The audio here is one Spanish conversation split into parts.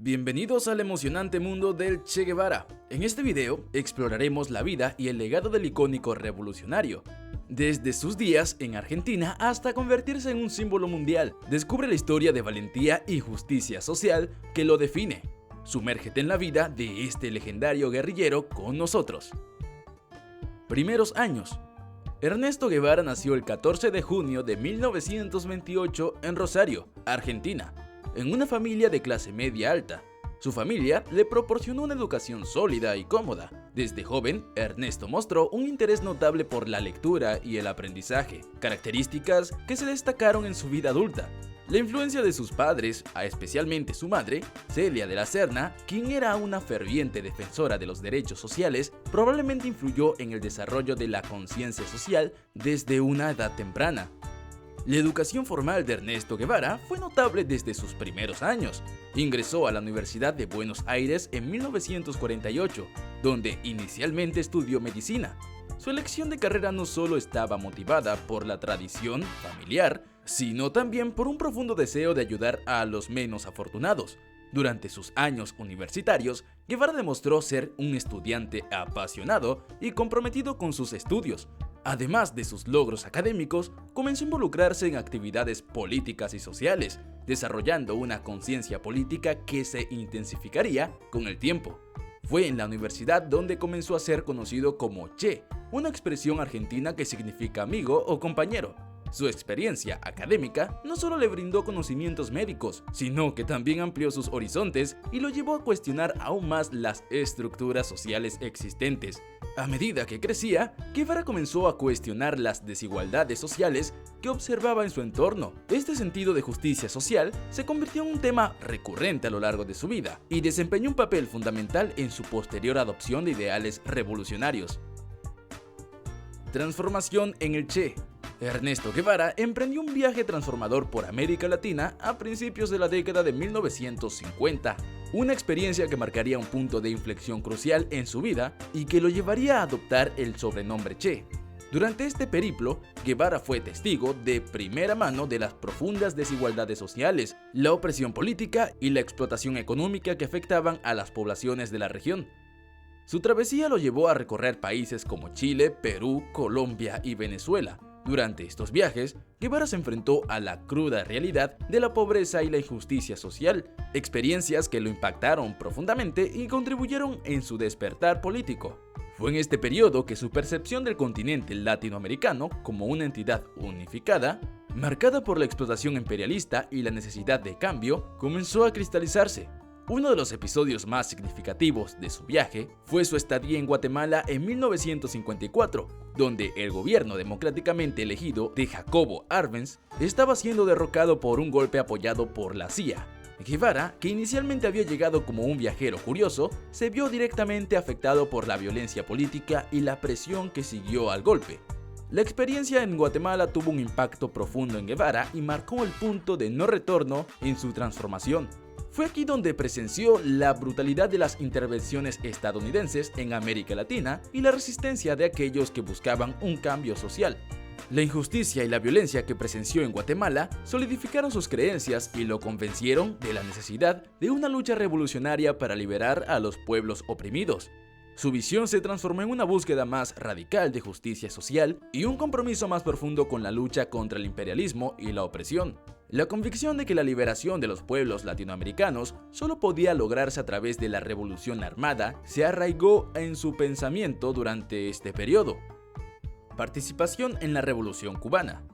Bienvenidos al emocionante mundo del Che Guevara. En este video exploraremos la vida y el legado del icónico revolucionario. Desde sus días en Argentina hasta convertirse en un símbolo mundial, descubre la historia de valentía y justicia social que lo define. Sumérgete en la vida de este legendario guerrillero con nosotros. Primeros años. Ernesto Guevara nació el 14 de junio de 1928 en Rosario, Argentina, en una familia de clase media alta. Su familia le proporcionó una educación sólida y cómoda. Desde joven, Ernesto mostró un interés notable por la lectura y el aprendizaje, características que se destacaron en su vida adulta. La influencia de sus padres, especialmente su madre, Celia de la Serna, quien era una ferviente defensora de los derechos sociales, probablemente influyó en el desarrollo de la conciencia social desde una edad temprana. La educación formal de Ernesto Guevara fue notable desde sus primeros años. Ingresó a la Universidad de Buenos Aires en 1948, donde inicialmente estudió medicina. Su elección de carrera no solo estaba motivada por la tradición familiar, sino también por un profundo deseo de ayudar a los menos afortunados. Durante sus años universitarios, Guevara demostró ser un estudiante apasionado y comprometido con sus estudios. Además de sus logros académicos, comenzó a involucrarse en actividades políticas y sociales, desarrollando una conciencia política que se intensificaría con el tiempo. Fue en la universidad donde comenzó a ser conocido como Che, una expresión argentina que significa amigo o compañero. Su experiencia académica no solo le brindó conocimientos médicos, sino que también amplió sus horizontes y lo llevó a cuestionar aún más las estructuras sociales existentes. A medida que crecía, Guevara comenzó a cuestionar las desigualdades sociales que observaba en su entorno. Este sentido de justicia social se convirtió en un tema recurrente a lo largo de su vida y desempeñó un papel fundamental en su posterior adopción de ideales revolucionarios. Transformación en el Che. Ernesto Guevara emprendió un viaje transformador por América Latina a principios de la década de 1950, una experiencia que marcaría un punto de inflexión crucial en su vida y que lo llevaría a adoptar el sobrenombre Che. Durante este periplo, Guevara fue testigo de primera mano de las profundas desigualdades sociales, la opresión política y la explotación económica que afectaban a las poblaciones de la región. Su travesía lo llevó a recorrer países como Chile, Perú, Colombia y Venezuela. Durante estos viajes, Guevara se enfrentó a la cruda realidad de la pobreza y la injusticia social, experiencias que lo impactaron profundamente y contribuyeron en su despertar político. Fue en este periodo que su percepción del continente latinoamericano como una entidad unificada, marcada por la explotación imperialista y la necesidad de cambio, comenzó a cristalizarse. Uno de los episodios más significativos de su viaje fue su estadía en Guatemala en 1954, donde el gobierno democráticamente elegido de Jacobo Arbenz estaba siendo derrocado por un golpe apoyado por la CIA. Guevara, que inicialmente había llegado como un viajero curioso, se vio directamente afectado por la violencia política y la presión que siguió al golpe. La experiencia en Guatemala tuvo un impacto profundo en Guevara y marcó el punto de no retorno en su transformación. Fue aquí donde presenció la brutalidad de las intervenciones estadounidenses en América Latina y la resistencia de aquellos que buscaban un cambio social. La injusticia y la violencia que presenció en Guatemala solidificaron sus creencias y lo convencieron de la necesidad de una lucha revolucionaria para liberar a los pueblos oprimidos. Su visión se transformó en una búsqueda más radical de justicia social y un compromiso más profundo con la lucha contra el imperialismo y la opresión. La convicción de que la liberación de los pueblos latinoamericanos solo podía lograrse a través de la revolución armada se arraigó en su pensamiento durante este periodo. Participación en la Revolución Cubana.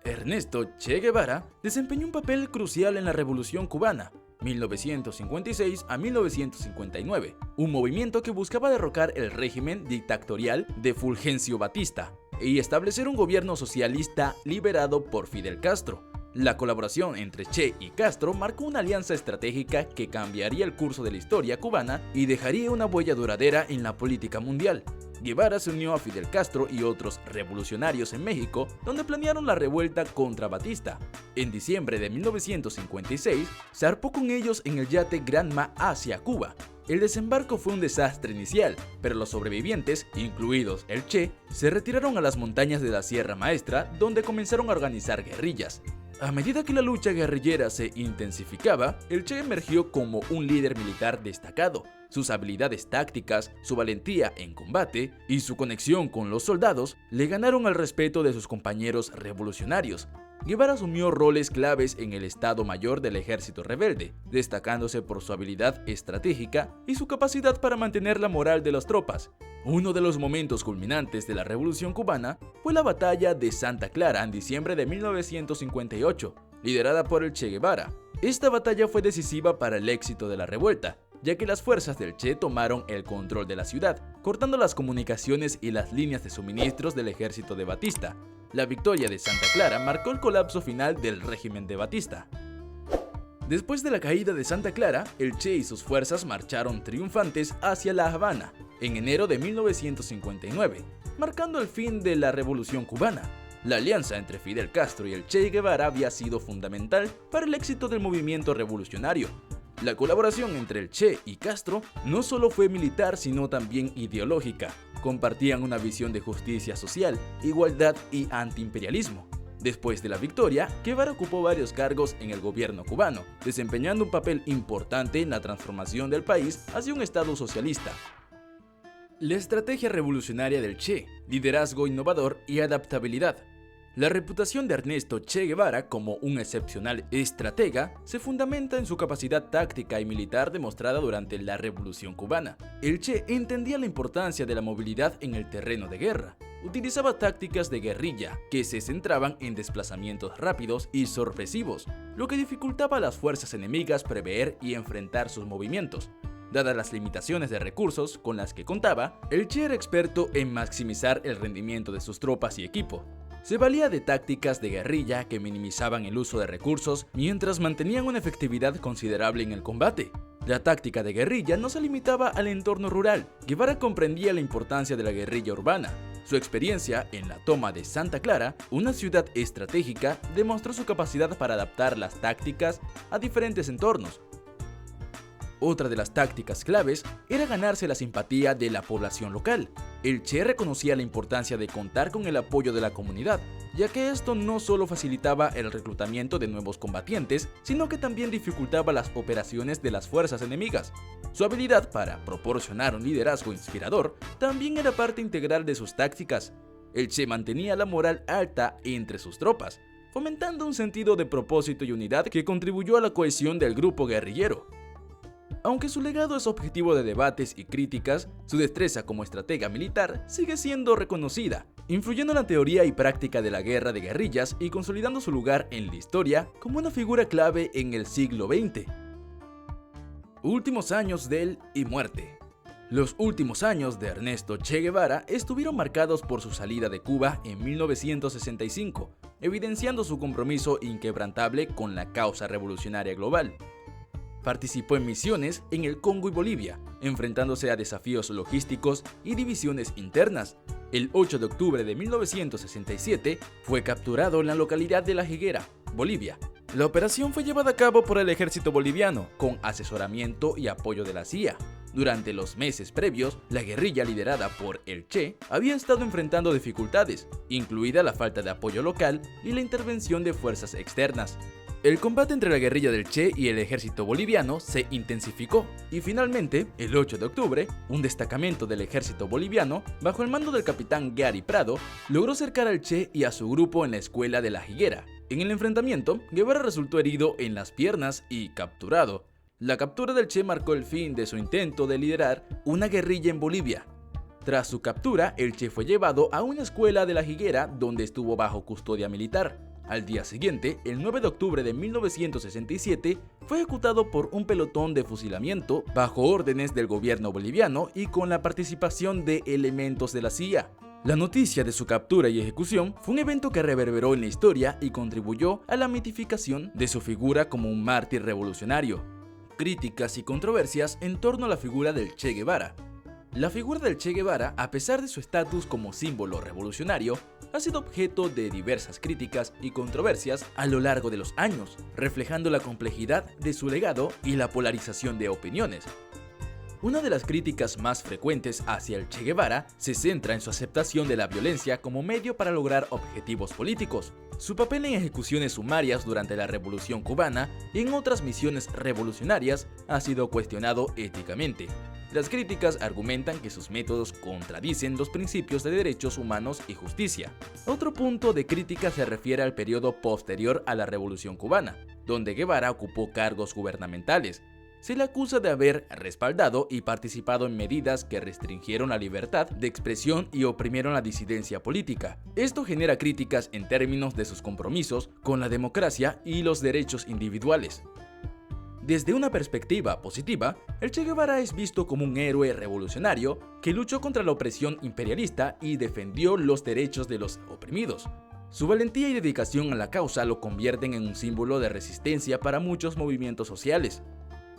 Ernesto Che Guevara desempeñó un papel crucial en la Revolución Cubana, 1956 a 1959, un movimiento que buscaba derrocar el régimen dictatorial de Fulgencio Batista y establecer un gobierno socialista liderado por Fidel Castro. La colaboración entre Che y Castro marcó una alianza estratégica que cambiaría el curso de la historia cubana y dejaría una huella duradera en la política mundial. Guevara se unió a Fidel Castro y otros revolucionarios en México, donde planearon la revuelta contra Batista. En diciembre de 1956, zarpó con ellos en el yate Granma hacia Cuba. El desembarco fue un desastre inicial, pero los sobrevivientes, incluidos el Che, se retiraron a las montañas de la Sierra Maestra, donde comenzaron a organizar guerrillas. A medida que la lucha guerrillera se intensificaba, el Che emergió como un líder militar destacado. Sus habilidades tácticas, su valentía en combate y su conexión con los soldados le ganaron el respeto de sus compañeros revolucionarios. Guevara asumió roles claves en el Estado Mayor del Ejército Rebelde, destacándose por su habilidad estratégica y su capacidad para mantener la moral de las tropas. Uno de los momentos culminantes de la Revolución Cubana fue la Batalla de Santa Clara en diciembre de 1958, liderada por el Che Guevara. Esta batalla fue decisiva para el éxito de la revuelta, ya que las fuerzas del Che tomaron el control de la ciudad, cortando las comunicaciones y las líneas de suministros del ejército de Batista. La victoria de Santa Clara marcó el colapso final del régimen de Batista. Después de la caída de Santa Clara, el Che y sus fuerzas marcharon triunfantes hacia La Habana en enero de 1959, marcando el fin de la Revolución Cubana. La alianza entre Fidel Castro y el Che Guevara había sido fundamental para el éxito del movimiento revolucionario. La colaboración entre el Che y Castro no solo fue militar sino también ideológica. Compartían una visión de justicia social, igualdad y antiimperialismo. Después de la victoria, Guevara ocupó varios cargos en el gobierno cubano, desempeñando un papel importante en la transformación del país hacia un estado socialista. La estrategia revolucionaria del Che, liderazgo innovador y adaptabilidad. La reputación de Ernesto Che Guevara como un excepcional estratega se fundamenta en su capacidad táctica y militar demostrada durante la Revolución Cubana. El Che entendía la importancia de la movilidad en el terreno de guerra. Utilizaba tácticas de guerrilla que se centraban en desplazamientos rápidos y sorpresivos, lo que dificultaba a las fuerzas enemigas prever y enfrentar sus movimientos. Dadas las limitaciones de recursos con las que contaba, el Che era experto en maximizar el rendimiento de sus tropas y equipo. Se valía de tácticas de guerrilla que minimizaban el uso de recursos mientras mantenían una efectividad considerable en el combate. La táctica de guerrilla no se limitaba al entorno rural. Guevara comprendía la importancia de la guerrilla urbana. Su experiencia en la toma de Santa Clara, una ciudad estratégica, demostró su capacidad para adaptar las tácticas a diferentes entornos. Otra de las tácticas claves era ganarse la simpatía de la población local. El Che reconocía la importancia de contar con el apoyo de la comunidad, ya que esto no solo facilitaba el reclutamiento de nuevos combatientes, sino que también dificultaba las operaciones de las fuerzas enemigas. Su habilidad para proporcionar un liderazgo inspirador también era parte integral de sus tácticas. El Che mantenía la moral alta entre sus tropas, fomentando un sentido de propósito y unidad que contribuyó a la cohesión del grupo guerrillero. Aunque su legado es objetivo de debates y críticas, su destreza como estratega militar sigue siendo reconocida, influyendo en la teoría y práctica de la guerra de guerrillas y consolidando su lugar en la historia como una figura clave en el siglo XX. Últimos años de él y muerte. Los últimos años de Ernesto Che Guevara estuvieron marcados por su salida de Cuba en 1965, evidenciando su compromiso inquebrantable con la causa revolucionaria global. Participó en misiones en el Congo y Bolivia, enfrentándose a desafíos logísticos y divisiones internas. El 8 de octubre de 1967 fue capturado en la localidad de La Higuera, Bolivia. La operación fue llevada a cabo por el ejército boliviano, con asesoramiento y apoyo de la CIA. Durante los meses previos, la guerrilla liderada por el Che había estado enfrentando dificultades, incluida la falta de apoyo local y la intervención de fuerzas externas. El combate entre la guerrilla del Che y el ejército boliviano se intensificó y finalmente, el 8 de octubre, un destacamento del ejército boliviano, bajo el mando del capitán Gary Prado, logró cercar al Che y a su grupo en la escuela de La Higuera. En el enfrentamiento, Guevara resultó herido en las piernas y capturado. La captura del Che marcó el fin de su intento de liderar una guerrilla en Bolivia. Tras su captura, el Che fue llevado a una escuela de La Higuera donde estuvo bajo custodia militar. Al día siguiente, el 9 de octubre de 1967, fue ejecutado por un pelotón de fusilamiento bajo órdenes del gobierno boliviano y con la participación de elementos de la CIA. La noticia de su captura y ejecución fue un evento que reverberó en la historia y contribuyó a la mitificación de su figura como un mártir revolucionario. Críticas y controversias en torno a la figura del Che Guevara. La figura del Che Guevara, a pesar de su estatus como símbolo revolucionario, ha sido objeto de diversas críticas y controversias a lo largo de los años, reflejando la complejidad de su legado y la polarización de opiniones. Una de las críticas más frecuentes hacia el Che Guevara se centra en su aceptación de la violencia como medio para lograr objetivos políticos. Su papel en ejecuciones sumarias durante la Revolución Cubana y en otras misiones revolucionarias ha sido cuestionado éticamente. Las críticas argumentan que sus métodos contradicen los principios de derechos humanos y justicia. Otro punto de crítica se refiere al periodo posterior a la Revolución Cubana, donde Guevara ocupó cargos gubernamentales. Se le acusa de haber respaldado y participado en medidas que restringieron la libertad de expresión y oprimieron la disidencia política. Esto genera críticas en términos de sus compromisos con la democracia y los derechos individuales. Desde una perspectiva positiva, el Che Guevara es visto como un héroe revolucionario que luchó contra la opresión imperialista y defendió los derechos de los oprimidos. Su valentía y dedicación a la causa lo convierten en un símbolo de resistencia para muchos movimientos sociales.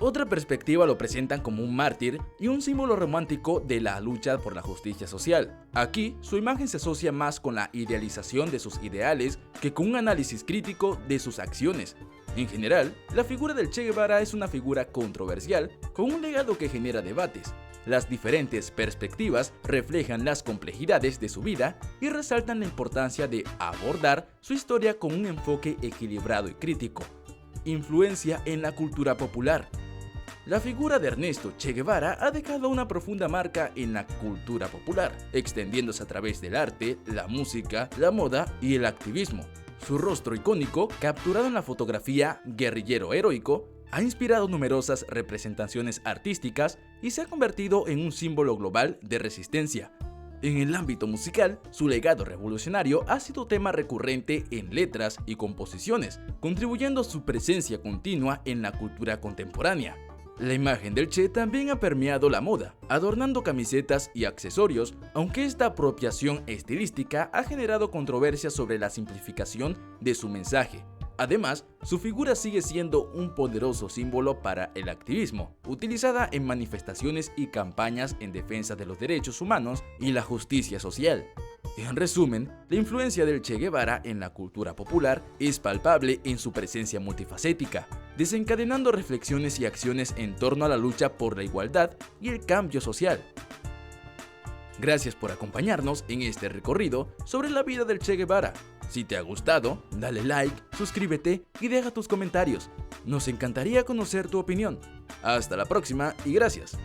Otra perspectiva lo presentan como un mártir y un símbolo romántico de la lucha por la justicia social. Aquí, su imagen se asocia más con la idealización de sus ideales que con un análisis crítico de sus acciones. En general, la figura del Che Guevara es una figura controversial con un legado que genera debates. Las diferentes perspectivas reflejan las complejidades de su vida y resaltan la importancia de abordar su historia con un enfoque equilibrado y crítico. Influencia en la cultura popular. La figura de Ernesto Che Guevara ha dejado una profunda marca en la cultura popular, extendiéndose a través del arte, la música, la moda y el activismo. Su rostro icónico, capturado en la fotografía guerrillero heroico, ha inspirado numerosas representaciones artísticas y se ha convertido en un símbolo global de resistencia. En el ámbito musical, su legado revolucionario ha sido tema recurrente en letras y composiciones, contribuyendo a su presencia continua en la cultura contemporánea. La imagen del Che también ha permeado la moda, adornando camisetas y accesorios, aunque esta apropiación estilística ha generado controversia sobre la simplificación de su mensaje. Además, su figura sigue siendo un poderoso símbolo para el activismo, utilizada en manifestaciones y campañas en defensa de los derechos humanos y la justicia social. En resumen, la influencia del Che Guevara en la cultura popular es palpable en su presencia multifacética, desencadenando reflexiones y acciones en torno a la lucha por la igualdad y el cambio social. Gracias por acompañarnos en este recorrido sobre la vida del Che Guevara. Si te ha gustado, dale like, suscríbete y deja tus comentarios. Nos encantaría conocer tu opinión. Hasta la próxima y gracias.